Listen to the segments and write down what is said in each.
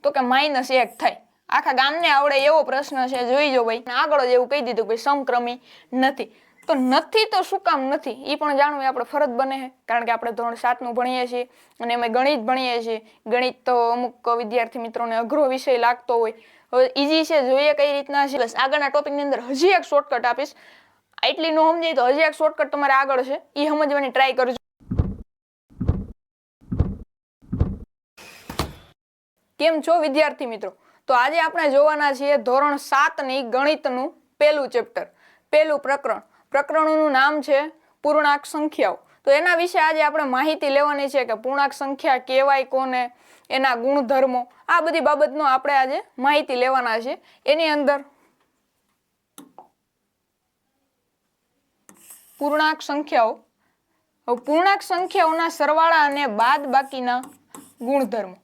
તો કે -1 થાય। આખા ગામને આવડે એવો પ્રશ્ન છે, જોઈ જો ભાઈ। આગળ જ એવું કહી દીધું કે સમક્રમી નથી। તો નથી તો શું કામ નથી એ પણ જાણવું આપણે ફરજ બને છે, કારણ કે આપણે ધોરણ 7 નું ભણીએ છીએ અને એમાં ગણિત ભણીએ છીએ। ગણિત તો અમુક વિદ્યાર્થી મિત્રોને અઘરો વિષય લાગતો હોય। હવે ઈઝી છે, જોઈએ કઈ રીતના છે। બસ આગળના ટોપિકની અંદર હજી એક શોર્ટકટ આપીશ, એટલી નો સમજાય તો હજી એક શોર્ટકટ તમારે આગળ છે, એ સમજવાની ટ્રાય કરજો। કેમ છો વિદ્યાર્થી મિત્રો? તો આજે આપણે જોવાના છીએ ધોરણ 7 ની ગણિતનું પહેલું ચેપ્ટર, પહેલું પ્રકરણ। પ્રકરણનું નામ છે પૂર્ણાંક સંખ્યાઓ। તો એના વિશે આજે આપણે માહિતી લેવાની છે કે પૂર્ણાંક સંખ્યા કહેવાય કોને, એના ગુણધર્મો, આ બધી બાબતનો આપણે આજે માહિતી લેવાના છે। એની અંદર પૂર્ણાંક સંખ્યાઓ, પૂર્ણાંક સંખ્યાઓના સરવાળા અને બાદબાકીના ગુણધર્મો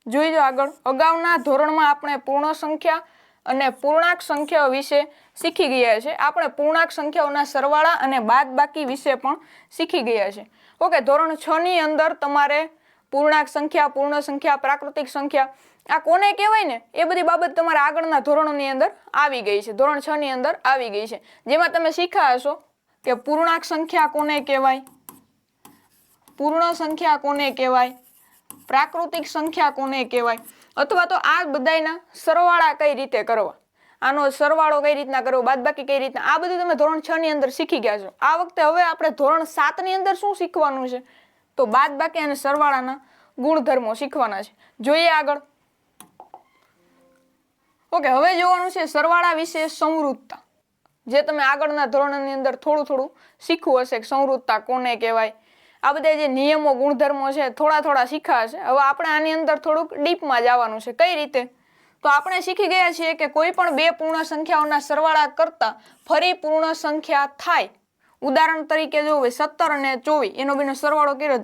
જોઈ લો આગળ। અગાઉના ધોરણમાં આપણે પૂર્ણ સંખ્યા અને પૂર્ણાંક સંખ્યાઓ વિશે શીખી ગયા છે। આપણે પૂર્ણાંક સંખ્યાઓના સરવાળા અને બાદબાકી વિશે પણ શીખી ગયા છે। ઓકે, ધોરણ 6 ની અંદર તમારે પૂર્ણાંક સંખ્યા, પૂર્ણ સંખ્યા, પ્રાકૃતિક સંખ્યા આ કોને કહેવાય ને એ બધી બાબત તમારા આગળના ધોરણોની અંદર આવી ગઈ છે, ધોરણ 6 ની અંદર આવી ગઈ છે। જેમાં તમે શીખ્યા હશો કે પૂર્ણાંક સંખ્યા કોને કહેવાય, પૂર્ણ સંખ્યા કોને કહેવાય, પ્રાકૃતિક સંખ્યા કોને કહેવાય, અથવા તો આ બધાયના સરવાળા કઈ રીતે કરવા, આનો સરવાળો કઈ રીતના કરવો, બાદબાકી કઈ રીતના, આ બધું તમે ધોરણ 6 ની અંદર શીખી ગયા છો। આ વખતે હવે આપણે ધોરણ 7 ની અંદર શું શીખવાનું છે, તો બાદબાકી અને સરવાળાના ગુણધર્મો શીખવાના છે। જોઈએ આગળ। ઓકે, હવે જોવાનું છે સરવાળા વિશે સંવૃત્તતા, જે તમે આગળના ધોરણની અંદર થોડું થોડું શીખવું હશે કે સંવૃત્તતા કોને કહેવાય, આ બધા જે નિયમો ગુણધર્મો છે થોડા થોડા શીખ્યા હશે। હવે આપણે આની અંદર થોડુંક ડીપમાં જવાનું છે। કઈ રીતે? તો આપણે શીખી ગયા છીએ કે કોઈ પણ બે પૂર્ણ સંખ્યાઓના સરવાળા કરતા ફરી પૂર્ણ સંખ્યા થાય। ઉદાહરણ તરીકે જો 17 અને 24 એનો બેનો સરવાળો કર્યો,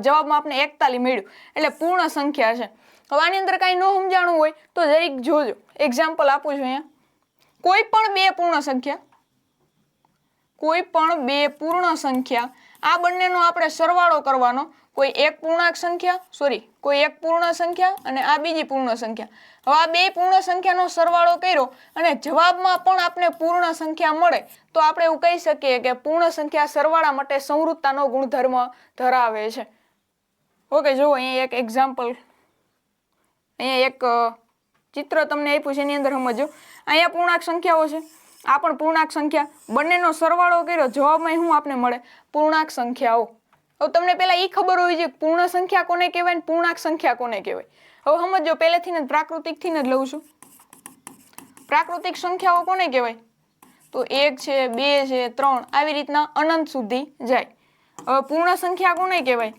જવાબમાં આપણે 41 મળ્યું, એટલે પૂર્ણ સંખ્યા છે। હવે આની અંદર કાંઈ ન સમજાણું હોય તો જરીક જોજો, એક્ઝામ્પલ આપું છું અહીંયા। કોઈ પણ બે પૂર્ણ સંખ્યા, કોઈ પણ બે પૂર્ણ સંખ્યા, આ બંનેનો આપણે સરવાળો કરવાનો। કોઈ એક પૂર્ણાંક સંખ્યા, કોઈ એક પૂર્ણ સંખ્યા અને આ બીજી પૂર્ણ સંખ્યા। હવે આ બે પૂર્ણ સંખ્યાનો સરવાળો કર્યો અને જવાબમાં પણ આપણે પૂર્ણ સંખ્યા મળે તો આપણે એવું કહી શકીએ કે પૂર્ણ સંખ્યા સરવાળા માટે સંવૃત્તતાનો ગુણધર્મ ધરાવે છે। ઓકે, જુઓ અહીંયા એક એક્ઝામ્પલ, અહીંયા એક ચિત્ર તમને આપ્યું છે, એની અંદર સમજો। અહીંયા પૂર્ણાંક સંખ્યાઓ છે, આ પણ પૂર્ણાંક સંખ્યા, બંનેનો સરવાળો કર્યો, જવાબમાં શું આપણે મળે, પૂર્ણાંક સંખ્યાઓ। હવે તમને પહેલા એ ખબર હોવી જોઈએ પૂર્ણ સંખ્યા કોને કહેવાય ને પૂર્ણાંક સંખ્યા કોને કહેવાય। હવે સમજો, પહેલેથી જ પ્રાકૃતિકથી જ લઉં છું। પ્રાકૃતિક સંખ્યાઓ કોને કહેવાય, તો 1 છે, 2 છે, 3 આવી રીતના અનંત સુધી જાય। હવે પૂર્ણ સંખ્યા કોને કહેવાય,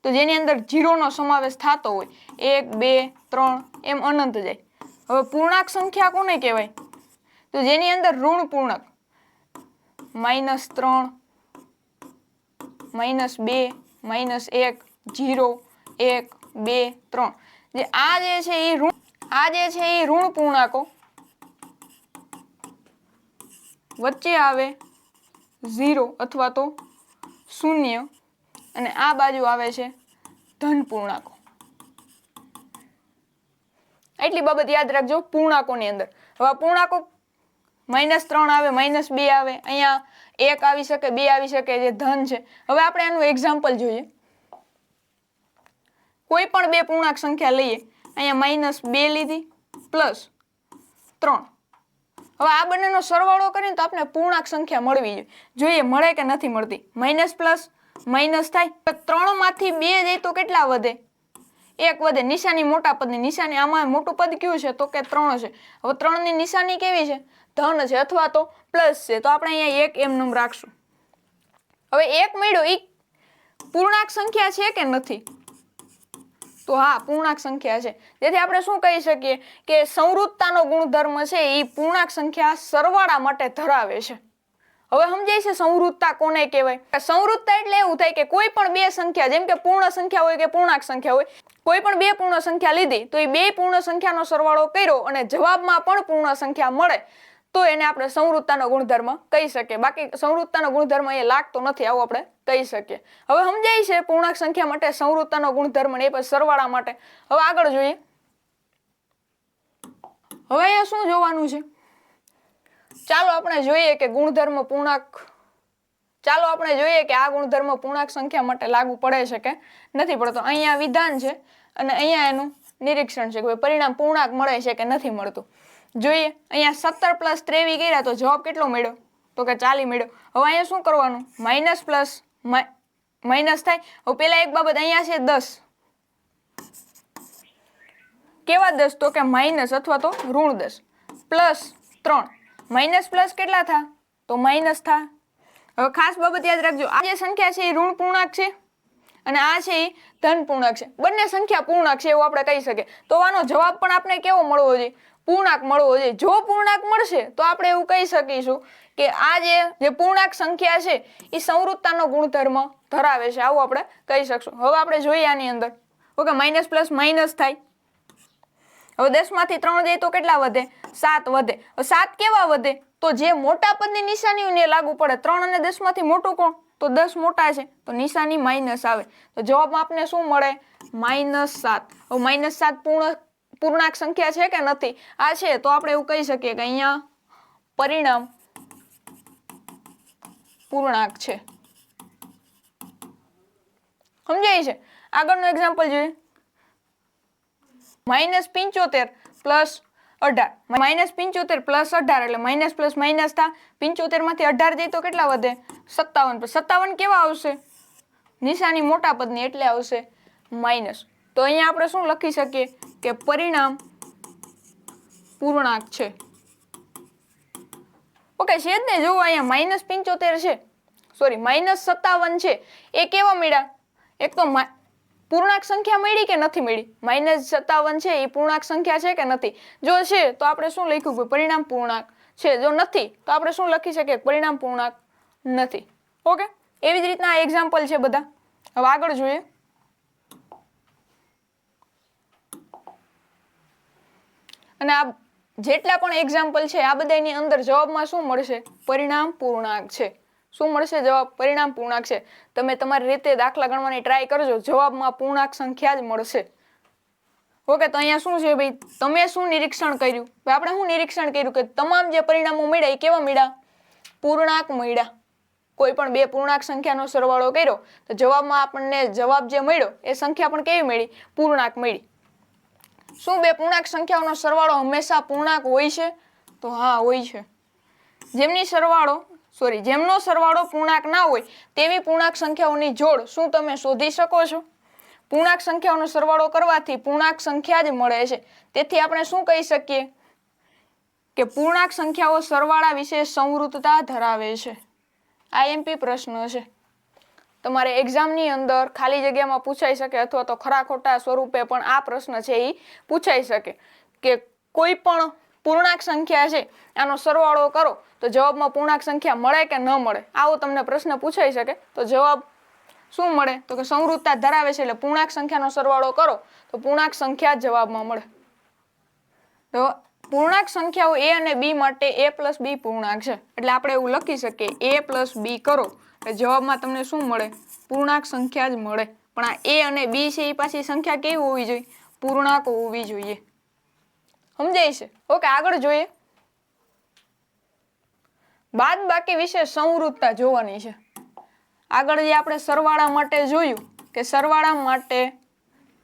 તો જેની અંદર 0 નો સમાવેશ થતો હોય, 1 2 3 એમ અનંત જાય। હવે પૂર્ણાંક સંખ્યા કોને કહેવાય, તો જેની અંદર ઋણ પૂર્ણાંક -3 -2 -1 0 1 2 3, જે આ જે છે એ ઋણ પૂર્ણાંકો વચ્ચે આવે 0 અથવા તો 0 અને આ બાજુ આવે છે ધન પૂર્ણાંકો। એટલી બાબત યાદ રાખજો પૂર્ણાંકોની અંદર। હવે પૂર્ણાંકો -3 આવે, -2 આવે, અહીંયા 1 આવી શકે, 2 આવી શકે, જે ધન છે। હવે આપણે આનું એક્ઝામ્પલ જોઈએ। કોઈ પણ બે પૂર્ણાંક સંખ્યા લઈએ, અહીંયા -2 લીધી +3, હવે આ બંનેનો સરવાળો કરીને તો આપણે પૂર્ણાંક સંખ્યા મળવી જોઈએ, મળે કે નથી મળતી, માઇનસ પ્લસ માઇનસ થાય, 3 માંથી 2 જાય તો કેટલા વધે, 1 વધે। નિશાની મોટા પદની, નિશાની આમાં મોટું પદ કયું છે, તો કે 3 છે। હવે 3 ની નિશાની કેવી છે, ધન છે અથવા તો પ્લસ છે, તો આપણે અહીંયા 1 એમ રાખશું। હવે 1 મળ્યો એ પૂર્ણાંક સંખ્યા છે કે નથી, તો હા પૂર્ણાંક સંખ્યા છે। જેથી આપણે શું કહી શકીએ કે સંવૃત્તતાનો ગુણધર્મ છે એ પૂર્ણાંક સંખ્યા સરવાળા માટે ધરાવે છે। હવે સમજાય છે સંવૃત્તતા કોને કહેવાય। સંવૃત્તતા એટલે એવું થાય કે કોઈ પણ બે સંખ્યા, જેમ કે પૂર્ણ સંખ્યા હોય કે પૂર્ણાંક સંખ્યા હોય, કોઈ પણ બે પૂર્ણ સંખ્યા લીધી તો એ બે પૂર્ણ સંખ્યાનો સરવાળો કર્યો અને જવાબમાં પણ પૂર્ણ સંખ્યા મળે તો એને આપણે સંવૃત્તાનો ગુણધર્મ કહી શકીએ. બાકી સંવૃત્તાનો ગુણધર્મ એ લાગતો નથી આવું આપણે કહી શકીએ. હવે સમજાય છે પૂર્ણાંક સંખ્યા માટે સંવૃત્તાનો ગુણધર્મ ને એ પછી સરવાળા માટે. હવે આગળ જોઈએ. હવે અહીંયા શું જોવાનું છે? ચાલો આપણે જોઈએ કે ગુણધર્મ પૂર્ણાંક આ ગુણધર્મ પૂર્ણાંક સંખ્યા માટે લાગુ પડે છે કે નથી પડતો. અહીંયા વિધાન છે અને અહીંયા એનું નિરીક્ષણ છે કે પરિણામ પૂર્ણાંક મળે છે કે નથી મળતું. જોઈએ અહીંયા 17 + 23 કર્યા તો જવાબ કેટલો મળ્યો? તો કે 40 મળ્યો. હવે અહીંયા શું કરવાનું? માઇનસ પ્લસ માઇનસ થાય. હવે પેલા એક બાબત અહીંયા છે 10. કેવા 10? તો કે માઇનસ અથવા તો ઋણ 10 પ્લસ 3. માઇનસ પ્લસ કેટલા થા? તો માઇનસ થા. હવે ખાસ બાબત યાદ રાખજો, આ જે સંખ્યા છે એ ઋણ પૂર્ણાંક છે અને આ છે એ ધન પૂર્ણાંક છે. બંને સંખ્યા પૂર્ણાંક છે એવું આપણે કહી શકીએ. તો આનો જવાબ પણ આપણે કેવો મળવો જોઈએ? પૂર્ણાંક મળવો જોઈએ. જો પૂર્ણાંક મળશે તો આપણે એવું કહી શકીશું કે આ જે પૂર્ણાંક સંખ્યા છે એ સંવૃત્તાનો ગુણધર્મ ધરાવે છે, આવું આપણે કહી શકશું. હવે આપણે જોઈએ આની અંદર. ઓકે, માઇનસ પ્લસ માઇનસ થાય. હવે 10 માંથી 3 જાય તો કેટલા વધે? 7 વધે. હવે 7 કેવા વધે? તો જે મોટા પદની નિશાનીઓને લાગુ પડે. 3 અને 10 માંથી મોટું કોણ? તો 10 મોટા છે તો નિશાની માઇનસ આવે. તો જવાબમાં આપને શું મળે? -7. હવે -7 પૂર્ણાંક સંખ્યા છે કે નથી? આ છે. તો આપણે એવું કહી શકીએ કે અહીંયા પરિણામ પૂર્ણાંક છે. સમજાય છે? આગળનું એક્ઝામ્પલ જોઈએ. -75 + 18. -75 + 18 એટલે માઇનસ પ્લસ માઇનસ થા. 75 માંથી 18 જાય તો કેટલા વધે? 57. 57 કેવા આવશે? નિશાની મોટા પદની એટલે આવશે માઇનસ. તો અહીંયા આપણે શું લખી શકીએ કે પરિણામ પૂર્ણાંક છે. ઓકે, છે જ ને? જુઓ અહીંયા -75 છે, સોરી -57 છે. એ કેવા મળ્યા? એક તો પૂર્ણાંક સંખ્યા મળી કે નથી મળી? -57 છે એ પૂર્ણાંક સંખ્યા છે કે નથી? જો છે તો આપણે શું લખ્યું કે પરિણામ પૂર્ણાંક છે. જો નથી તો આપણે શું લખી શકીએ? પરિણામ પૂર્ણાંક નથી. ઓકે, એવી જ રીતના આ એક્ઝામ્પલ છે બધા. હવે આગળ જોઈએ. અને આ જેટલા પણ એક્ઝામ્પલ છે આ બધાની અંદર જવાબમાં શું મળશે? પરિણામ પૂર્ણાંક છે. શું મળશે જવાબ? પરિણામ પૂર્ણાંક છે. તમે તમારી રીતે દાખલા ગણવાની ટ્રાય કરજો, જવાબમાં પૂર્ણાંક સંખ્યા જ મળશે. ઓકે, તો અહીંયા શું છે ભાઈ? તમે શું નિરીક્ષણ કર્યું? આપણે શું નિરીક્ષણ કર્યું કે તમામ જે પરિણામો મળ્યા એ કેવા મળ્યા? પૂર્ણાંક મળ્યા. કોઈ પણ બે પૂર્ણાંક સંખ્યાનો સરવાળો કર્યો તો જવાબમાં આપણને જવાબ જે મળ્યો એ સંખ્યા પણ કેવી મળી? પૂર્ણાંક મળી. શું બે પૂર્ણાંક સંખ્યાઓનો સરવાળો હંમેશા પૂર્ણાંક હોય છે? તો હા, હોય છે. જેમનો સરવાળો પૂર્ણાંક ના હોય તેવી પૂર્ણાંક સંખ્યાઓની જોડ શું તમે શોધી શકો છો? પૂર્ણાંક સંખ્યાઓનો સરવાળો કરવાથી પૂર્ણાંક સંખ્યા જ મળે છે. તેથી આપણે શું કહી શકીએ કે પૂર્ણાંક સંખ્યાઓ સરવાળા વિશે સંવૃત્તતા ધરાવે છે. આઈએમપી પ્રશ્ન છે. તમારે એક્ઝામની અંદર ખાલી જગ્યામાં પૂછાઈ શકે અથવા તો ખરા ખોટા સ્વરૂપે પણ આ પ્રશ્ન છે એ પૂછાઈ શકે કે કોઈ પણ પૂર્ણાંક સંખ્યા છે આનો સરવાળો કરો તો જવાબમાં પૂર્ણાંક સંખ્યા મળે કે ન મળે? આવો તમને પ્રશ્ન પૂછાઈ શકે. તો જવાબ શું મળે? તો કે સંવૃત્તતા ધરાવે છે એટલે પૂર્ણાંક સંખ્યાનો સરવાળો કરો તો પૂર્ણાંક સંખ્યા જ જવાબમાં મળે. તો પૂર્ણાંક સંખ્યાઓ a અને b માટે a + b પૂર્ણાંક છે એટલે આપણે એવું લખી શકીએ a + b કરો એટલે જવાબમાં તમને શું મળે? પૂર્ણાંક સંખ્યા જ મળે. પણ આ a અને b છે એ પાછી સંખ્યા કેવી હોવી જોઈએ? પૂર્ણાંક હોવી જોઈએ. સમજાય છે? ઓકે, આગળ જોઈએ. બાદબાકી વિશે સંવૃત્તતા જોવાની છે. આગળ જે આપણે સરવાળા માટે જોયું કે સરવાળા માટે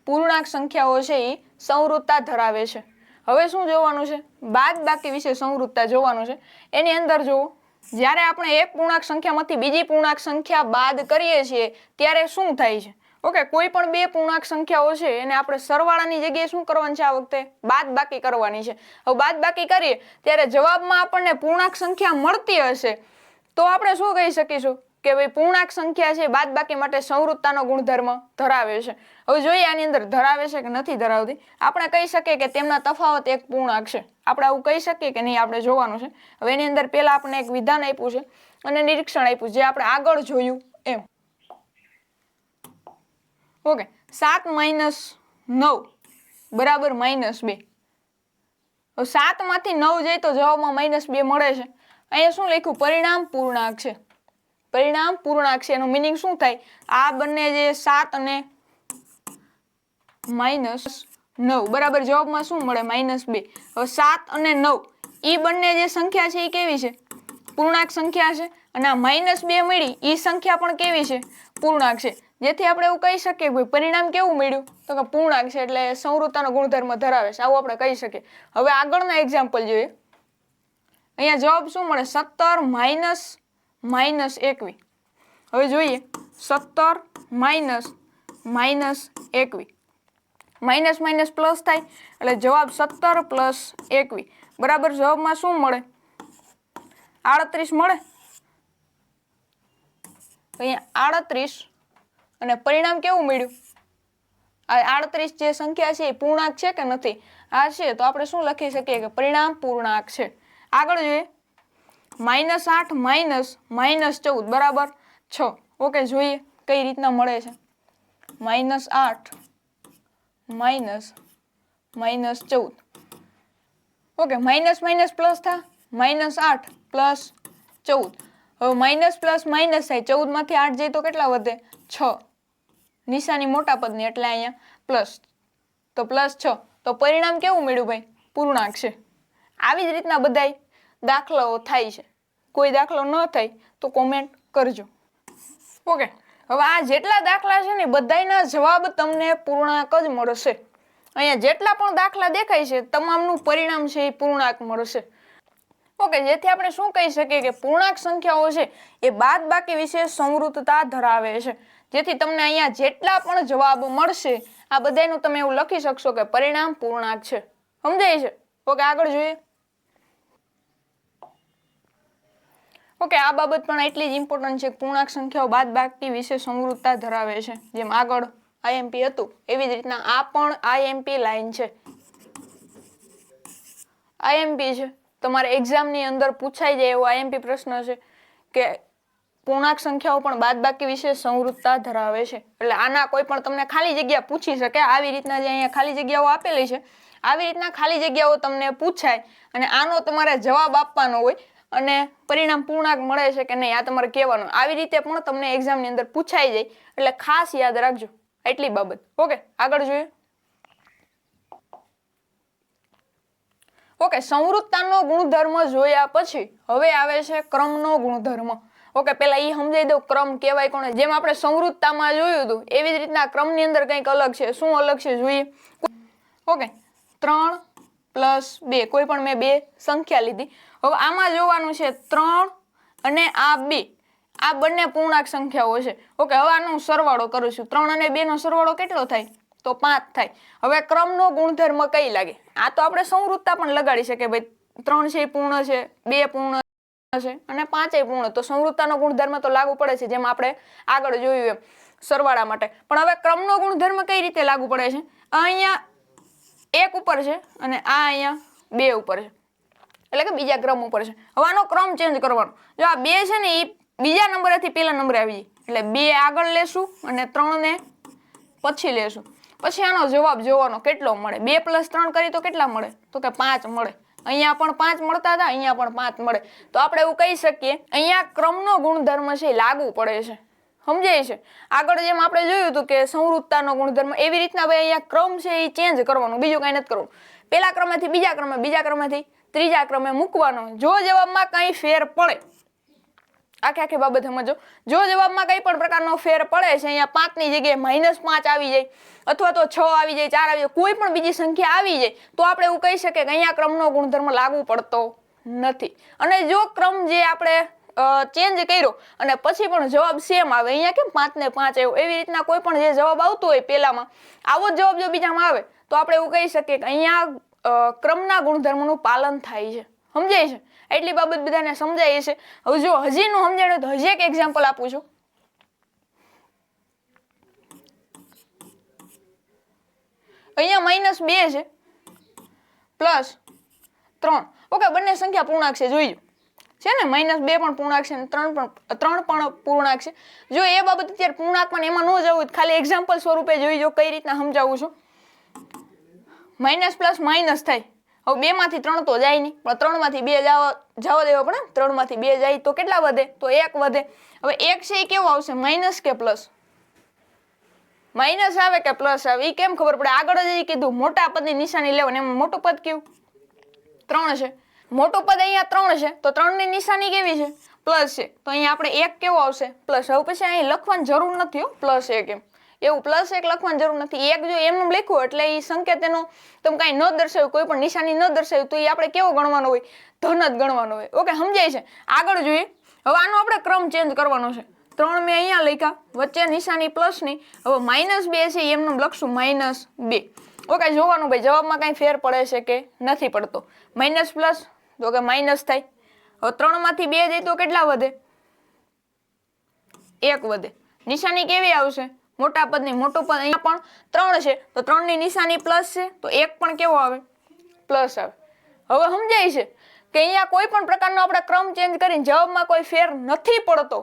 પૂર્ણાંક સંખ્યાઓ છે એ સંવૃત્તતા ધરાવે છે. હવે શું જોવાનું છે? બાદબાકી વિશે સંવૃત્તતા જોવાનું છે. એની અંદર જુઓ, જ્યારે આપણે એક પૂર્ણાંક સંખ્યામાંથી બીજી પૂર્ણાંક સંખ્યા બાદ કરીએ છીએ ત્યારે શું થાય છે? ઓકે, કોઈ પણ બે પૂર્ણાંક સંખ્યાઓ છે એને આપણે સરવાળાની જગ્યાએ શું કરવાનું છે? આ વખતે બાદબાકી કરવાની છે. હવે બાદબાકી કરીએ ત્યારે જવાબમાં આપણને પૂર્ણાંક સંખ્યા મળતી હશે તો આપણે શું કહી શકીશું કે ભાઈ પૂર્ણાંક સંખ્યા છે બાદબાકી માટે સંવૃત્તતાનો ગુણધર્મ ધરાવે છે. હવે જોઈએ આની અંદર ધરાવે છે કે નથી ધરાવતી. આપણે કહી શકીએ કે તેમના તફાવત એક પૂર્ણાંક છે. આપણે આવું કહી શકીએ કે નહીં? આપણે જોવાનું છે. હવે એની અંદર પહેલા આપણે એક વિધાન આપ્યું છે અને નિરીક્ષણ આપ્યું જે આપણે આગળ જોયું એમ. ઓકે, 7 - 9 = -2. હવે 7 માંથી 9 જાય તો જવાબમાં -2 મળે છે. અહીંયા શું લખ્યું? પરિણામ પૂર્ણાંક છે. પરિણામ પૂર્ણાંક છે એનું મીનિંગ શું થાય? આ બંને જે 7 અને -9 બરાબર જવાબમાં શું મળે? -2. હવે 7 અને 9 ઈ બંને જે સંખ્યા છે એ કેવી છે? પૂર્ણાંક સંખ્યા છે. અને આ -2 મળી ઈ સંખ્યા પણ કેવી છે? પૂર્ણાંક છે. જેથી આપણે એવું કહી શકીએ કે પરિણામ કેવું મળ્યું? તો કે પૂર્ણાંક છે એટલે સંવૃત્તાનો ગુણધર્મ ધરાવે છે, આવું આપણે કહી શકીએ. હવે આગળના એક્ઝામ્પલ જોઈએ. અહીંયા જવાબ શું મળે? 17 -21. હવે જોઈએ 17 -21 માઇનસ માઇનસ પ્લસ થાય એટલે જવાબ 17 + 21 બરાબર જવાબમાં શું મળે? 38 મળે. અહીંયા 38 અને પરિણામ કેવું મળ્યું? આ 38 જે સંખ્યા છે એ પૂર્ણાંક છે કે નથી? આ છે તો આપણે શું લખી શકીએ કે પરિણામ પૂર્ણાંક છે. આગળ જોઈએ -8 -14 બરાબર 6. ઓકે, જોઈએ કઈ રીતના મળે છે. -8 -14. ઓકે, માઇનસ માઇનસ પ્લસ થા -8 + 14. હવે માઇનસ પ્લસ માઇનસ થાય 14 માંથી 8 જાય તો કેટલા વધે? 6. નિશાની મોટા પદની એટલે અહીંયા પ્લસ, તો +6. તો પરિણામ કેવું મળ્યું ભાઈ? પૂર્ણાંક છે. આવી જ રીતના બધાય દાખલાઓ થાય છે. કોઈ દાખલો ન થાય તો કોમેન્ટ કરજો. ઓકે, હવે આ જેટલા દાખલા છે ને બધાયના જવાબ તમને પૂર્ણાંક જ મળશે. અહીંયા જેટલા પણ દાખલા દેખાય છે તમામનું પરિણામ છે એ પૂર્ણાંક મળશે. ઓકે, જેથી આપણે શું કહી શકીએ કે પૂર્ણાંક સંખ્યાઓ છે એ બાદબાકી વિશે સંવૃત્તતા ધરાવે છે. જેથી તમને અહીંયા જેટલા પણ જવાબ મળશે આ બધાયનું તમે એવું લખી શકશો કે પરિણામ પૂર્ણાંક છે. સમજાય છે? ઓકે, આગળ જોઈએ. ઓકે, આ બાબત પણ એટલી જ ઇમ્પોર્ટન્ટ છે કે પૂર્ણાંક સંખ્યાઓ બાદબાકી વિશે સંવૃત્તતા ધરાવે છે. જેમ આગળ IMP હતું એવી જ રીતના આ પણ IMP લાઈન છે. IMP છે, તમારે એક્ઝામની અંદર પૂછાઈ જાય એવો IMP પ્રશ્ન છે કે પૂર્ણાંક સંખ્યાઓ પણ બાદબાકી વિશે સંવૃત્તતા ધરાવે છે. એટલે આના કોઈ પણ તમને ખાલી જગ્યા પૂછી શકે. આવી રીતના જે અહીંયા ખાલી જગ્યાઓ આપેલી છે આવી રીતના ખાલી જગ્યાઓ તમને પૂછાય અને આનો તમારે જવાબ આપવાનો હોય અને પરિણામ પૂર્ણાંક મળે છે કે નહીં આ તમારે કહેવાનું. આવી રીતે પણ તમને એક્ઝામની અંદર પૂછાઈ જાય એટલે ખાસ યાદ રાખજો એટલી બાબત. ઓકે, આગળ જોઈએ. ઓકે, સંવૃત્તાનો ગુણધર્મ જોયા પછી હવે આવે છે ક્રમનો ગુણધર્મ. ઓકે, પેલા એ સમજાઈ દઉં ક્રમ કહેવાય કોને. જેમ આપણે સંવૃત્તામાં જોયું હતું એવી જ રીતના ક્રમની અંદર કંઈક અલગ છે. શું અલગ છે જોઈએ. ઓકે, 3 + 2 કોઈ પણ મેં 2 સંખ્યા લીધી. હવે આમાં જોવાનું છે 3 અને આ 2 આ બંને પૂર્ણાંક સંખ્યાઓ છે. ઓકે, હવે આનો સરવાળો કરું છું. 3 અને 2 નો સરવાળો કેટલો થાય? તો 5 થાય. હવે ક્રમનો ગુણધર્મ કઈ લાગે? આ તો આપણે સંવૃત્તા પણ લગાડી શકીએ ભાઈ 3 છે એ પૂર્ણ છે, 2 પૂર્ણ છે અને 5 પૂર્ણ. તો સંવૃત્તાનો ગુણધર્મ તો લાગુ પડે છે જેમ આપણે આગળ જોયું એમ સરવાળા માટે. પણ હવે ક્રમનો ગુણધર્મ કઈ રીતે લાગુ પડે છે? અહીંયા 1 ઉપર છે અને આ અહીંયા 2 ઉપર છે એટલે કે બીજા ક્રમ ઉપર છે. હવે આનો ક્રમ ચેન્જ કરવાનો. જો આ 2 છે ને એ બીજા નંબરેથી પેલા નંબરે આવી જાય એટલે 2 આગળ લેશું અને 3 ને પછી લેશું. પછી આનો જવાબ જોવાનો કેટલો મળે. 2 + 3 કરી તો કેટલા મળે? તો કે 5 મળે. અહીંયા પણ 5 મળતા હતા, અહીંયા પણ 5 મળે. તો આપણે એવું કહી શકીએ અહીંયા ક્રમનો ગુણધર્મ છે લાગુ પડે છે. સમજાય છે? આગળ જેમ આપણે જોયું હતું કે સંવૃત્તાનો ગુણધર્મ એવી રીતના ભાઈ અહીંયા ક્રમ છે એ ચેન્જ કરવાનો, બીજું કઈ નથી કરવું. પેલા ક્રમેથી બીજા ક્રમે, બીજા ક્રમેથી ત્રીજા ક્રમે મૂકવાનો. જો જવાબમાં કઈ ફેર પડે આખી બાબત સમજો. જો જવાબમાં કઈ પણ પ્રકારનો ફેર પડે છે અહીંયા 5 ની જગ્યાએ -5 આવી જાય અથવા તો 6 આવી જાય, 4 આવી જાય, કોઈ પણ બીજી સંખ્યા આવી જાય તો આપણે એવું કહી શકીએ કે અહીંયા ક્રમનો ગુણધર્મ લાગુ પડતો નથી. અને જો ક્રમ જે આપણે ચેન્જ કર્યો અને પછી પણ જવાબ સેમ આવે, અહીંયા કેમ 5 ને 5 આવ્યો, એવી રીતના કોઈ પણ જે જવાબ આવતો હોય પહેલામાં આવો જ જવાબ જો બીજામાં આવે તો આપણે એવું કહી શકીએ કે અહીંયા ક્રમના ગુણધર્મનું પાલન થાય છે. સમજાય છે? એટલી બાબત બધાને સમજાય છે. હવે જો હજી નું સમજાણું તો હજી એક એક્ઝામ્પલ આપું છું. અહીંયા -2 છે +3. ઓકે, બંને સંખ્યા પૂર્ણાંક છે જોઈજો. છે ને -2 પણ પૂર્ણાંક છે અને 3 પણ પૂર્ણાંક છે. જો એ બાબત અત્યારે પૂર્ણાંક પણ એમાં ન જવું ખાલી એક્ઝામ્પલ સ્વરૂપે જોઈજો કઈ રીતના સમજાવું છું. માઇનસ પ્લસ માઇનસ થાય હવે 2 માંથી 3 તો જાય નહીં, પણ 3 માંથી 2 જવા દેવા પડે. 3 માંથી 2 જાય તો કેટલા વધે? તો 1 વધે. હવે 1 છે એ કેવો આવશે? માઇનસ કે પ્લસ? માઇનસ આવે કે પ્લસ આવે? એ કેમ ખબર પડે? આગળ જ કીધું મોટા પદની નિશાની લેવાની. એમાં મોટું પદ કેવું? 3 છે. મોટું પદ અહીંયા 3 છે, તો 3 ની નિશાની કેવી છે? પ્લસ છે. તો અહીંયા આપણે 1 કેવો આવશે? પ્લસ. હવે પછી અહીં લખવાની જરૂર નથી હો, પ્લસ 1 એમ. એવું પ્લસ 1 લખવાની જરૂર નથી. 1 જો એમનું લખ્યું એટલે એ સંકેત એનો તમે કાંઈ ન દર્શાવ્યું, કોઈ પણ નિશાની ન દર્શાવ્યું, તો એ આપણે કેવો ગણવાનો હોય? ધન જ ગણવાનો હોય. ઓકે, સમજાય છે? આગળ જોઈએ. હવે આનો આપણે ક્રમ ચેન્જ કરવાનો છે. 3 મેં અહીંયા લખ્યા, વચ્ચે નિશાની પ્લસની. હવે -2 છે એમનું લખશું -2. ઓકે, જોવાનું ભાઈ જવાબમાં કાંઈ ફેર પડે છે કે નથી પડતો. માઇનસ પ્લસ તો કે માઇનસ થાય. હવે 3 માંથી 2 જાય તો કેટલા વધે? 1 વધે. નિશાની કેવી આવશે? મોટા પદની. મોટું પદ અહીંયા પણ 3 છે, તો 3 ની નિશાની પ્લસ છે, તો 1 પણ કેવો આવે? પ્લસ આવે. હવે સમજાય છે કે અહીંયા કોઈ પણ પ્રકારનો આપણે ક્રમ ચેન્જ કરીને જવાબમાં કોઈ ફેર નથી પડતો.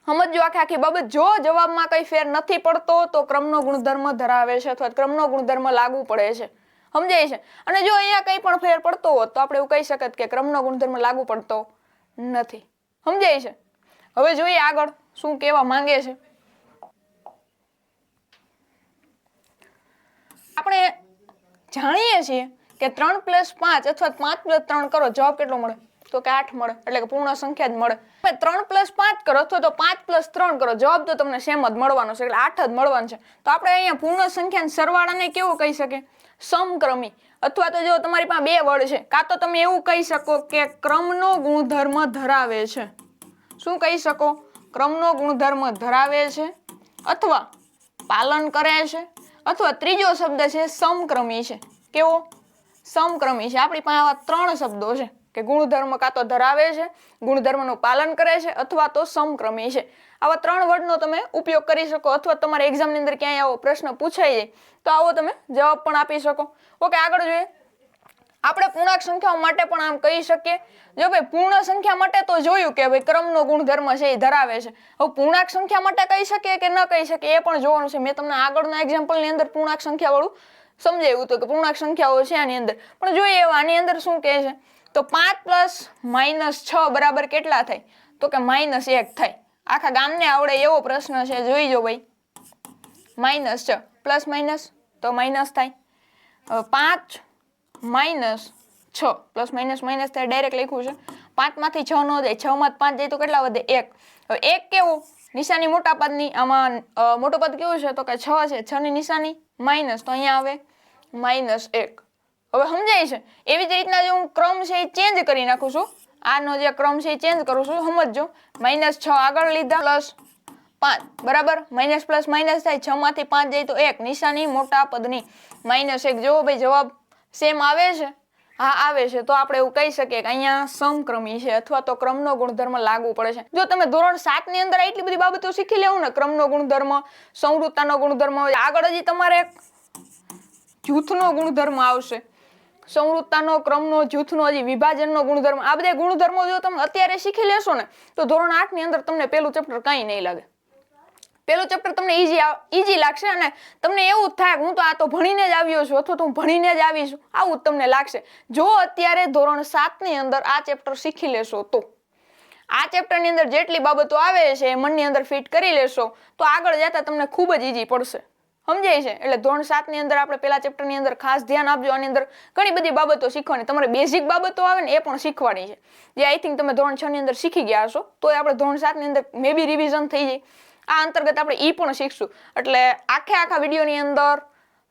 સમજો આખી બાબત. જો જવાબમાં કઈ ફેર નથી પડતો તો ક્રમનો ગુણધર્મ ધરાવે છે અથવા ક્રમનો ગુણધર્મ લાગુ પડે છે. સમજાય છે? અને જો અહીંયા કઈ પણ ફેર પડતો હોત તો આપણે એવું કહી શકત કે ક્રમનો ગુણધર્મ લાગુ પડતો નથી. સમજાય છે? હવે જોઈએ આગળ શું કહેવા માંગે છે. આપણે જાણીએ છીએ કે 3 + 5 અથવા 5 + 3 કરો જવાબ કેટલો મળે? તો કે 8 મળે. એટલે કે પૂર્ણ સંખ્યા જ મળે. 3 + 5 કરો અથવા તો 5 + 3 કરો, જવાબ તો તમને સેમ જ મળવાનો છે, એટલે 8 જ મળવાનું છે. તો આપણે અહીંયા પૂર્ણ સંખ્યાના સરવાળાને કેવું કહી શકીએ? સમક્રમી. અથવા તો જો તમારી પાસે 2 વડ છે, કાં તો તમે એવું કહી શકો કે ક્રમનો ગુણધર્મ ધરાવે છે. શું કહી શકો? ક્રમનો ગુણધર્મ ધરાવે છે અથવા પાલન કરે છે, અથવા ત્રીજો શબ્દ છે સમક્રમી છે. કેવો? સમક્રમી છે. આપણી પાસે આવા 3 શબ્દો છે કે ગુણધર્મ કાં તો ધરાવે છે, ગુણધર્મનું પાલન કરે છે, અથવા તો સમક્રમી છે. આવા 3 વર્ડનો તમે ઉપયોગ કરી શકો, અથવા તમારા એક્ઝામની અંદર ક્યાંય આવો પ્રશ્ન પૂછાઈ જાય તો આવો તમે જવાબ પણ આપી શકો. ઓકે, આગળ જોઈએ. આપણે પૂર્ણાંક સંખ્યાઓ માટે પણ આમ કહી શકીએ. જો ભાઈ પૂર્ણ સંખ્યા માટે તો જોયું કે ભાઈ ક્રમનો ગુણધર્મ છે એ ધરાવે છે. હવે પૂર્ણાંક સંખ્યા માટે કહી શકીએ કે ન કહી શકીએ એ પણ જોવાનું છે. મેં તમને આગળના એક્ઝામ્પલની અંદર પૂર્ણાંક સંખ્યા વાળું સમજાવ્યું હતું કે પૂર્ણાંક સંખ્યાઓ છે આની અંદર. પણ જોઈએ આની અંદર શું કહે છે? તો 5 + -6 બરાબર કેટલા થાય? તો કે -1 થાય. આખા ગામને આવડે એવો પ્રશ્ન છે, જોઈજો ભાઈ. -6 પ્લસ માઇનસ તો માઇનસ થાય. 5 - 6 પ્લસ માઇનસ માઇનસ થાય, ડાયરેક્ટ લખ્યું છે. 5 માંથી 6 ન જાય, 6 માંથી 5 જાય તો કેટલા વધે? 1. હવે 1 કેવું? નિશાની મોટા પદની. આમાં મોટું પદ કેવું છે? તો કે 6 છે. 6 ની નિશાની માઇનસ, તો અહીંયા આવે -1. હવે સમજાય છે? એવી જ રીતના જો હું ક્રમ છે એ ચેન્જ કરી નાખું છું, આનો જે ક્રમ છે એ ચેન્જ કરું છું, સમજજો. -6 આગળ લીધા, +5 બરાબર. માઇનસ પ્લસ માઇનસ થાય, 6 માંથી 5 જાય તો 1. નિશાની મોટા પદની -1. જો ભાઈ જવાબ સેમ આવે છે? હા આવે છે. તો આપણે એવું કહી શકીએ કે અહીંયા સમક્રમી છે અથવા તો ક્રમનો ગુણધર્મ લાગુ પડે છે. જો તમે ધોરણ 7 ની અંદર એટલી બધી બાબતો શીખી લેવું ને, ક્રમનો ગુણધર્મ, સંવૃત્તાનો ગુણધર્મ, આગળ હજી તમારે જૂથનો ગુણધર્મ આવશે. સંવૃત્તાનો, ક્રમનો, જૂથનો, હજી વિભાજનનો ગુણધર્મ. આ બધા ગુણધર્મો જો તમે અત્યારે શીખી લેશો ને તો ધોરણ 8 ની અંદર તમને પેલું ચેપ્ટર કાંઈ નહીં લાગે. પેલું ચેપ્ટર તમને ઈઝી લાગશે અને તમને એવું જ થાય કે હું તો આ તો ભણીને જ આવ્યો છું અથવા તો હું ભણીને જ આવીશું, આવું જ તમને લાગશે. જો અત્યારે ધોરણ 7 ની અંદર આ ચેપ્ટર શીખી લેશો તો આ ચેપ્ટરની અંદર જેટલી બાબતો આવે છે એ મનની અંદર ફિટ કરી લેશો તો આગળ જતા તમને ખૂબ જ ઈઝી પડશે. સમજાય છે? એટલે ધોરણ 7 ની અંદર આપણે પેલા ચેપ્ટરની અંદર ખાસ ધ્યાન આપજો. આની અંદર ઘણી બધી બાબતો શીખવાની, તમારે બેઝિક બાબતો આવે ને એ પણ શીખવાની છે, જે આઈ થિંક તમે ધોરણ 6 ની અંદર શીખી ગયા હશો. તો આપણે ધોરણ 7 ની અંદર મે બી રિવિઝન થઈ જાય. આ અંતર્ગત આપણે ઈ પણ શીખશું. એટલે આખા વિડીયોની અંદર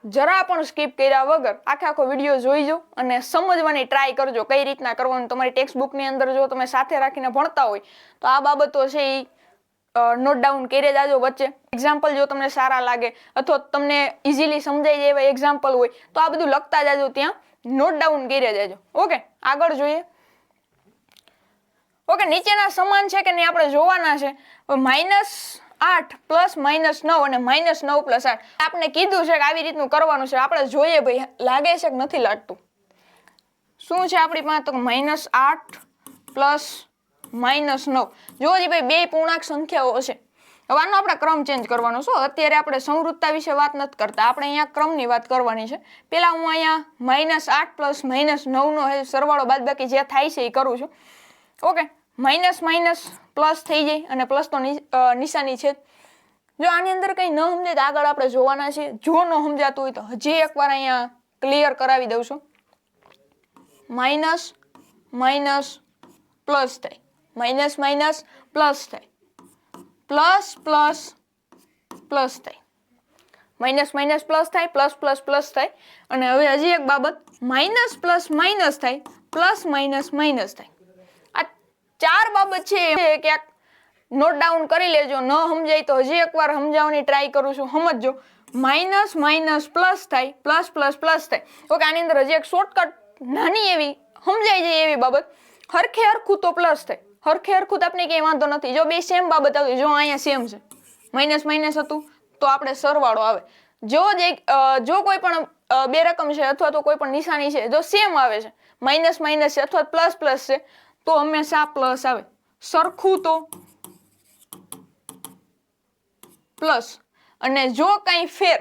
જરા પણ સ્કીપ કર્યા વગર આખો વિડીયો જોઈજો અને સમજવાની ટ્રાય કરજો કઈ રીતના કરવાનું. તમારી ટેક્સ્ટ બુકની અંદર જો તમે સાથે રાખીને ભણતા હોય તો આ બાબતો છે એ નોટ ડાઉન કરી જાજો વચ્ચે. એક્ઝામ્પલ જો તમને સારા લાગે અથવા તમને ઇઝીલી સમજાઈ જાય એવા એક્ઝામ્પલ હોય તો આ બધું લખતા જાજો, ત્યાં નોટ ડાઉન કરી જાજો. ઓકે, આગળ જોઈએ. ઓકે, નીચેના સમાન છે કે નહીં આપણે જોવાના છે. -8 + -9 અને -9 + 8 આપણે કીધું છે કે આવી રીતનું કરવાનું છે. આપણે જોઈએ ભાઈ લાગે છે કે નથી લાગતું. શું છે આપણી પાસે? તો -8 + -9. જો ભાઈ બે પૂર્ણાંક સંખ્યાઓ છે. હવે આનો આપણે ક્રમ ચેન્જ કરવાનો છે. અત્યારે આપણે સંવૃત્તતા વિશે વાત નથી કરતા, આપણે અહીંયા ક્રમની વાત કરવાની છે. પહેલા હું અહીંયા -8 પ્લસ -9 સરવાળો બાદબાકી જે થાય છે એ કરું છું. ઓકે, માઇનસ માઇનસ પ્લસ થઈ જાય અને પ્લસ તો નિશાની છે. જો આની અંદર કંઈ ન સમજાય તો આગળ આપણે જોવાના છે. જો ન સમજાતું હોય તો હજી એકવાર અહીંયા ક્લિયર કરાવી દઉં છું. માઇનસ માઇનસ પ્લસ થાય, માઇનસ માઇનસ પ્લસ થાય, પ્લસ પ્લસ પ્લસ થાય, માઇનસ માઇનસ પ્લસ થાય, પ્લસ પ્લસ પ્લસ થાય. અને હવે હજી એક બાબત, માઇનસ પ્લસ માઇનસ થાય, પ્લસ માઇનસ માઇનસ થાય. આ 4 બાબત છે, ક્યાંક નોટ ડાઉન કરી લેજો. ન સમજાય તો હજી એકવાર સમજાવવાની ટ્રાય કરું છું, સમજજો. માઇનસ માઇનસ પ્લસ થાય, પ્લસ પ્લસ પ્લસ થાય. ઓકે, આની અંદર હજી એક શોર્ટકટ નાની એવી સમજાઈ જાય એવી બાબત, હરખે હરખું તો પ્લસ થાય, હરખે હરખું તો આપણે કંઈ વાંધો નથી. જો બે સેમ બાબત આવી, જો અહીંયા સેમ છે, માઇનસ માઇનસ હતું તો આપણે સરવાળો આવે. જો કોઈ પણ બે રકમ છે અથવા તો કોઈ પણ નિશાની છે, જો સેમ આવે છે, માઇનસ માઇનસ છે અથવા પ્લસ પ્લસ છે, તો હંમેશા પ્લસ આવે. સરખું તો પ્લસ. અને જો કંઈ ફેર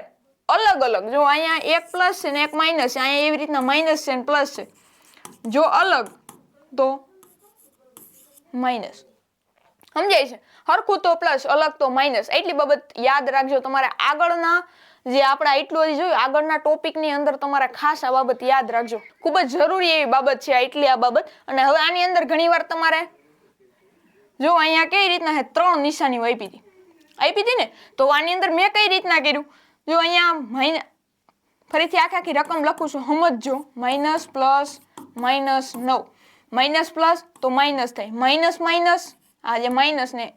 અલગ અલગ, જો અહીંયા એક પ્લસ છે ને એક માઇનસ છે, અહીંયા એવી રીતના માઇનસ છે ને પ્લસ છે, જો અલગ તો માઇનસ. સમજાય છે? હરખું તો પ્લસ, અલગ તો માઇનસ. એટલી બાબત યાદ રાખજો. તમારે આગળના જે આપણે એટલું હજી જોયું, આગળના ટોપિકની અંદર તમારે ખાસ આ બાબત યાદ રાખજો. ખૂબ જ જરૂરી એવી બાબત છે આ બાબત. અને હવે આની અંદર ઘણીવાર તમારે જો અહીંયા કઈ રીતના છે, 3 નિશાનીઓ આપી હતી ને, તો આની અંદર મેં કઈ રીતના કર્યું, જો અહીંયા ફરીથી આખી રકમ લખું છું, સમજજો. માઇનસ પ્લસ -9, માઇનસ પ્લસ તો માઇનસ થાય, માઇનસ માઇનસ આ જે માઇનસ ને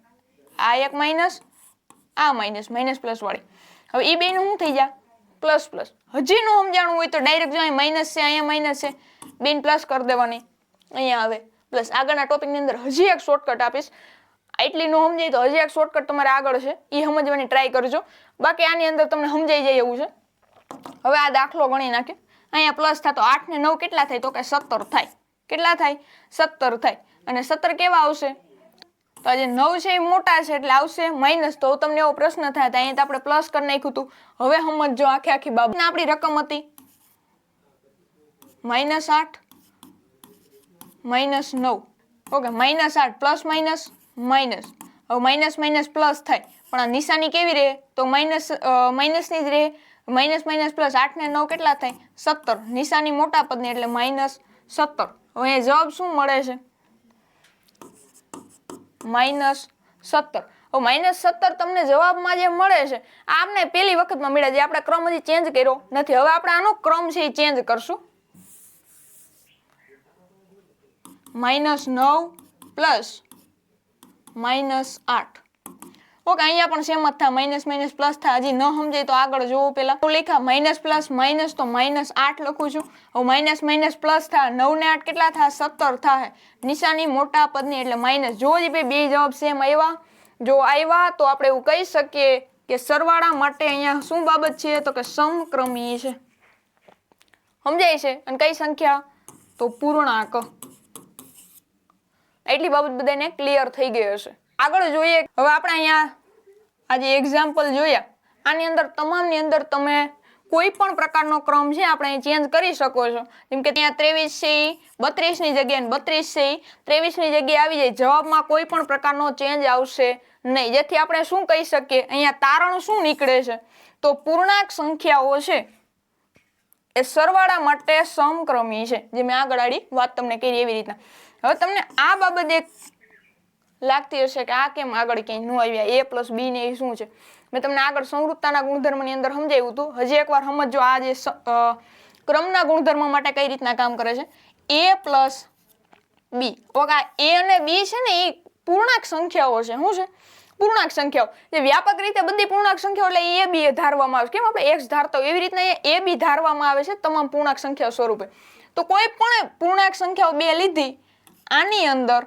આ એક માઇનસ, આ માઇનસ, માઇનસ પ્લસ વાળી. હવે એ બેનું શું થઈ જાય? Plus plus. હજી નું સમજાણું હોય તો ડાયરેક્ટ જો અહીં માઇનસ છે, અહીંયા માઇનસ છે, બેન પ્લસ કરી દેવાની, અહીંયા આવે પ્લસ. આગળના ટોપિકની અંદર હજી એક શોર્ટકટ આપીશ. એટલી નું સમજાય તો હજી એક શોર્ટકટ તમારે આગળ છે, એ સમજવાની ટ્રાય કરજો. બાકી આની અંદર તમને સમજાઈ જાય એવું છે. હવે આ દાખલો ગણી નાખે. અહીંયા પ્લસ થતો 8 ને 9 કેટલા થાય? તો કે 17 થાય. કેટલા થાય? 17 થાય. અને 17 કેવા આવશે? તો આજે 9 છે એ મોટા છે એટલે આવશે માઇનસ. તો તમને એવો પ્રશ્ન થાય તો અહીંયા તો આપણે પ્લસ કરી નાખ્યું હતું. હવે સમજો આખી બાબત. આપણી રકમ હતી -8 -9. Okay, -8 plus minus minus. હવે માઇનસ માઇનસ પ્લસ થાય, પણ આ નિશાની કેવી રહે? તો માઇનસની જ રહે. માઇનસ માઇનસ પ્લસ 8 ને 9 કેટલા થાય? 17. નિશાની મોટા પદની એટલે -17. હવે જવાબ શું મળે છે? -17. હવે -17 તમને જવાબમાં જે મળે છે, આ આપણે પહેલી વખતમાં મળ્યા, જે આપણે ક્રમ હજી ચેન્જ કર્યો નથી. હવે આપણે આનો ક્રમ છે એ ચેન્જ કરશું. -9 પ્લસ -8. ઓકે, અહીંયા પણ સેમ જ થાય, માઇનસ માઇનસ પ્લસ થાય. હજી ન સમજાય તો આગળ જોવો. પેલા તો લખ્યા માઇનસ પ્લસ માઇનસ, તો -8 લખું છું. હવે માઇનસ માઇનસ પ્લસ થાય, 9 ને 8 કેટલા થાય? 17 થાય. નિશાની મોટા પદની એટલે માઇનસ. જો બે જવાબ સેમ આવ્યા, જો આવ્યા તો આપણે એવું કહી શકીએ કે સરવાળા માટે અહીંયા શું બાબત છે? તો કે સમક્રમી છે. સમજાય છે? અને કઈ સંખ્યા? તો પૂર્ણાંક. એટલી બાબત બધાને ક્લિયર થઈ ગઈ હશે. આગળ જોઈએ. હવે આપણે અહીંયા આજે એક્ઝામ્પલ જોયા, આની અંદર તમામની અંદર તમે કોઈ પણ પ્રકારનો ક્રમ છે આપણે ચેન્જ કરી શકો છો. જેમ કે ત્યાં 23 છે 32 ની જગ્યાએ, 32 છે 23 ની જગ્યાએ આવી જાય. જવાબમાં કોઈ પણ પ્રકારનો ચેન્જ આવશે નહીં. જેથી આપણે શું કહી શકીએ? અહીંયા તારણ શું નીકળે છે? તો પૂર્ણાંક સંખ્યાઓ છે એ સરવાળા માટે સમક્રમી છે. જે મેં આગળ આડી વાત તમને કરી એવી રીતના. હવે તમને આ બાબત એક લાગતી હશે કે આ કેમ આગળ ક્યાંય ન આવ્યા? a પ્લસ b ને એ શું છે? મેં તમને આગળ સંવૃત્તાના ગુણધર્મની અંદર સમજાવ્યું હતું. હજી એકવાર સમજો આ જે ક્રમના ગુણધર્મ માટે કઈ રીતના કામ કરે છે. a plus b. ઓકે, આ a અને b છે ને એ પૂર્ણાંક સંખ્યાઓ છે. શું છે? પૂર્ણાંક સંખ્યાઓ. જે વ્યાપક રીતે બધી પૂર્ણાંક સંખ્યાઓ એટલે a b ધારવામાં આવે છે. કેમ આપણે x ધારતા હોય એવી રીતના a b ધારવામાં આવે છે તમામ પૂર્ણાંક સંખ્યાઓ સ્વરૂપે. તો કોઈ પણ પૂર્ણાંક સંખ્યાઓ બે લીધી, આની અંદર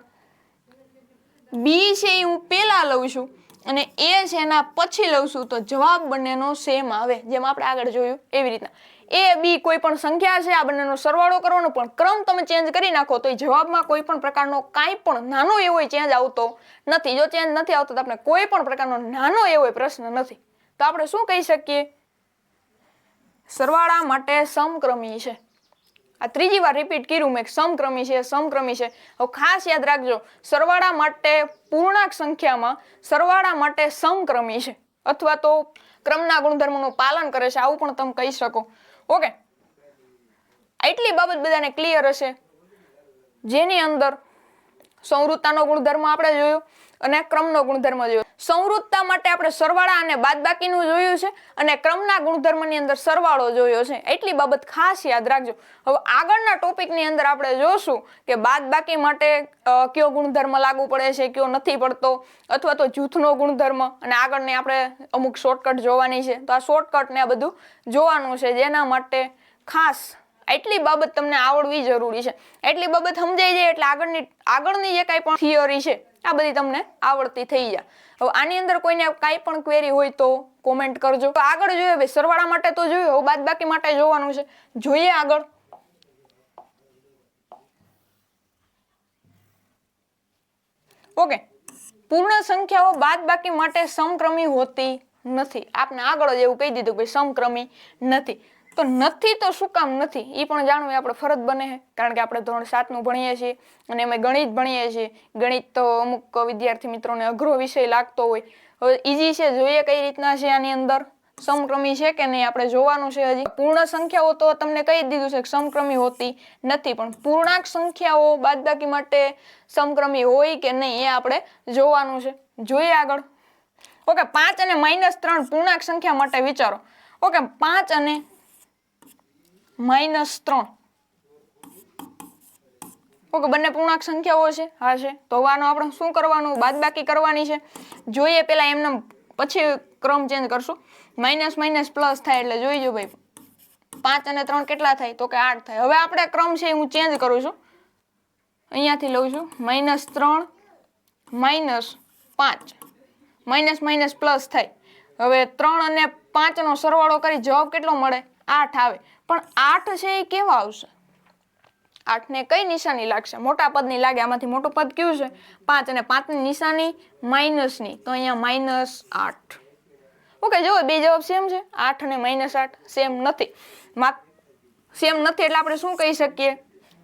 b છે એ હું પેલા લઉં છું અને a છે એના પછી લઉં છું, તો જવાબ બંનેનો સેમ આવે. જેમ આપણે આગળ જોયું એવી રીતના એ બી કોઈ પણ સંખ્યા છે, આ બંનેનો સરવાળો કરવાનો, પણ ક્રમ તમે ચેન્જ કરી નાખો તો એ જવાબમાં કોઈ પણ પ્રકારનો કાંઈ પણ નાનો એવો ચેન્જ આવતો નથી. જો ચેન્જ નથી આવતો તો આપણે કોઈ પણ પ્રકારનો નાનો એવો પ્રશ્ન નથી. તો આપણે શું કહી શકીએ? સરવાળા માટે સમક્રમી છે. આ ત્રીજી વાર રિપીટ કર્યું મેં, સમક્રમી છે, સમક્રમી છે. હવે ખાસ યાદ રાખજો, સરવાળા માટે પૂર્ણાંક સંખ્યામાં સરવાળા માટે સમક્રમી છે, અથવા તો ક્રમના ગુણધર્મનું પાલન કરે છે, આવું પણ તમે કહી શકો. ઓકે, એટલી બાબત બધાને ક્લિયર હશે, જેની અંદર સંવૃત્તાનો ગુણધર્મ આપણે જોયો અને ક્રમનો ગુણધર્મ જોયો. સંવૃત્તા માટે આપણે સરવાળા અને બાદબાકીનું જોયું છે અને ક્રમના ગુણધર્મની અંદર સરવાળો જોયો છે. એટલી બાબત ખાસ યાદ રાખજો. હવે આગળના ટોપિકની અંદર આપણે જોશું કે બાદબાકી માટે કયો ગુણધર્મ લાગુ પડે છે, કયો નથી પડતો, અથવા તો જૂથનો ગુણધર્મ, અને આગળની આપણે અમુક શોર્ટકટ જોવાની છે. તો આ શોર્ટકટ ને આ બધું જોવાનું છે, જેના માટે ખાસ એટલી બાબત તમને આવડવી જરૂરી છે. એટલી બાબત સમજાઈ જાય એટલે આગળની જે કાંઈ પણ થિયરી છે આ બધી તમને આવડતી થઈ જાય. હવે આની અંદર કોઈને કાંઈ પણ ક્વેરી હોય તો કોમેન્ટ કરજો. તો આગળ જોઈએ, ભાઈ સરવાળા માટે તો જોયું, હવે બાદબાકી માટે જોવાનું છે. જોઈએ આગળ. ઓકે, પૂર્ણ સંખ્યાઓ બાદબાકી માટે સમક્રમી હોતી નથી. આપને આગળ જ એવું કહી દીધું કે સમક્રમી નથી. તો નથી તો શું કામ નથી એ પણ જાણવું આપણે ફરજ બને છે, કારણ કે આપણે ધોરણ 7 નું ભણીએ છીએ અને એમાં ગણિત ભણીએ છીએ. ગણિત તો અમુક વિદ્યાર્થી મિત્રોને અઘરો વિષય લાગતો હોય. હવે ઈઝી છે, જોઈએ કઈ રીતના છે આની અંદર સમક્રમી છે કે નહીં આપણે જોવાનું છે. હજી પૂર્ણ સંખ્યાઓ તો તમને કહી દીધું છે કે સમક્રમી હોતી નથી, પણ પૂર્ણાંક સંખ્યાઓ બાદબાકી માટે સમક્રમી હોય કે નહીં એ આપણે જોવાનું છે. જોઈએ આગળ. ઓકે, 5 અને -3 પૂર્ણાંક સંખ્યા માટે વિચારો. ઓકે, 5 અને -3. ઓકે, બંને પૂર્ણાંક સંખ્યાઓ છે. હા છે. તો હવે આનો આપણે શું કરવાનું? બાદબાકી કરવાની છે. જોઈએ પેલા એમને, પછી ક્રમ ચેન્જ કરશું. માઇનસ માઇનસ પ્લસ થાય એટલે જોઈજો ભાઈ, 5 અને 3 કેટલા થાય? તો કે 8 થાય. હવે આપણે ક્રમ છે હું ચેન્જ કરું છું, અહીંયાથી લઉં છું -3 -5, માઇનસ માઇનસ પ્લસ થાય. હવે 3 અને 5 નો સરવાળો કરી જવાબ કેટલો મળે? 8 આવે. પણ 8 છે એ કેવા આવશે? 8 ને કઈ નિશાની લાગશે? મોટા પદની લાગે. આમાંથી મોટું પદ કયું છે? 5, અને 5 ની નિશાની માઇનસની, તો અહીંયા -8. ઓકે, જો બે જવાબ સેમ છે, 8 અને -8 સેમ નથી. સેમ નથી એટલે આપણે શું કહી શકીએ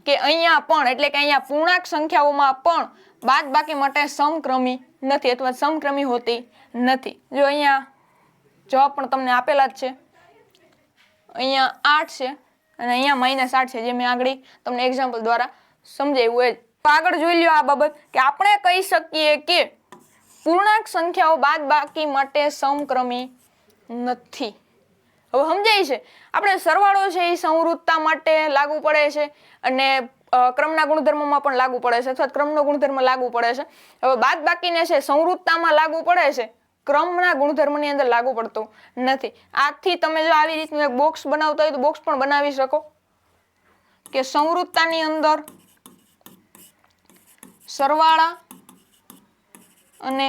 કે અહીંયા પણ, એટલે કે અહીંયા પૂર્ણાંક સંખ્યાઓમાં પણ બાદબાકી માટે સમક્રમી નથી, અથવા સમક્રમી હોતી નથી. જો અહીંયા જવાબ પણ તમને આપેલા જ છે, અહીંયા 8 છે અને અહીંયા -8 છે, જે મેં આગળ તમને એક્ઝામ્પલ દ્વારા સમજાવ્યું એ. આગળ જોઈ લ્યો આ બાબત કે આપણે કહી શકીએ કે પૂર્ણાંક સંખ્યાઓ બાદબાકી માટે સમક્રમી નથી. હવે સમજાય છે? આપણે સરવાળો છે એ સંવૃત્તા માટે લાગુ પડે છે અને ક્રમના ગુણધર્મમાં પણ લાગુ પડે છે, અથવા ક્રમનો ગુણધર્મ લાગુ પડે છે. હવે બાદબાકીને છે સંવૃત્તામાં લાગુ પડે છે, ક્રમના ગુણધર્મની અંદર લાગુ પડતો નથી. આથી તમે જો આવી રીતનું એક બોક્સ બનાવતા હોય તો બોક્સ પણ બનાવી શકો કે સંવૃત્તાની અંદર સરવાળા અને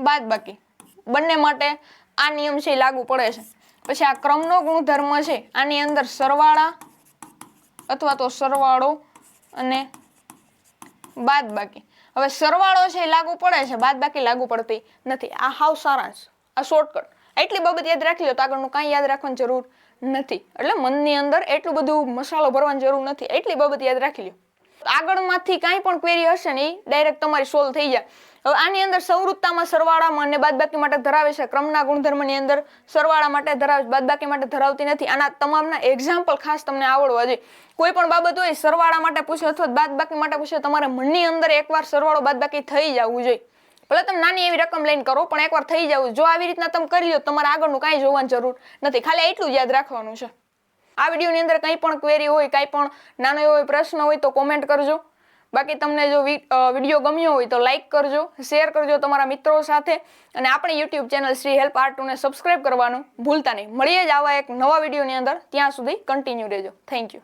બાદબાકી બંને માટે આ નિયમ છે લાગુ પડે છે. પછી આ ક્રમનો ગુણધર્મ છે, આની અંદર સરવાળા અથવા તો સરવાળો અને બાદબાકી. હવે સરવાળો છે લાગુ પડે છે, બાદબાકી લાગુ પડતી નથી. આ હાવ સારાંશ, આ શોર્ટકટ. એટલી બાબત યાદ રાખી લો તો આગળનું કાંઈ યાદ રાખવાની જરૂર નથી. એટલે મનની અંદર એટલું બધું મસાલો ભરવાની જરૂર નથી, એટલી બાબત યાદ રાખી લો. આગળમાંથી કાંઈ પણ ક્વેરી હશે ને એ ડાયરેક્ટ તમારી સોલ્વ થઈ જાય. હવે આની અંદર સંવૃત્તામાં સરવાળામાં અને બાદબાકી માટે ધરાવે છે, ક્રમના ગુણધર્મની અંદર સરવાળા માટે ધરાવે છે, બાદબાકી માટે ધરાવતી નથી. આના તમામના એક્ઝામ્પલ ખાસ તમને આવડવા જોઈએ. કોઈ પણ બાબત હોય સરવાળા માટે પૂછે અથવા બાદબાકી માટે પૂછે, તમારે મનની અંદર એકવાર સરવાળો બાદબાકી થઈ જવું જોઈએ. ભલે તમે નાની એવી રકમ લઈને કરો, પણ એકવાર થઈ જવું. જો આવી રીતના તમે કરી લો, તમારે આગળનું કાંઈ જોવાની જરૂર નથી, ખાલી એટલું જ યાદ રાખવાનું છે. આ વિડીયોની અંદર કંઈ પણ ક્વેરી હોય, કાંઈ પણ નાનો એવો પ્રશ્ન હોય તો કોમેન્ટ કરજો. બાકી તમને જો વિડીયો ગમ્યો હોય તો લાઈક કરજો, શેર કરજો તમારા મિત્રો સાથે, અને આપણી YouTube channel Shri help R2 ને સબસ્ક્રાઇબ કરવાનું ભૂલતા નહીં. મળીએ જ આવા એક નવા વિડીયોની અંદર. ત્યાં સુધી કન્ટિન્યુ રહેજો. Thank you.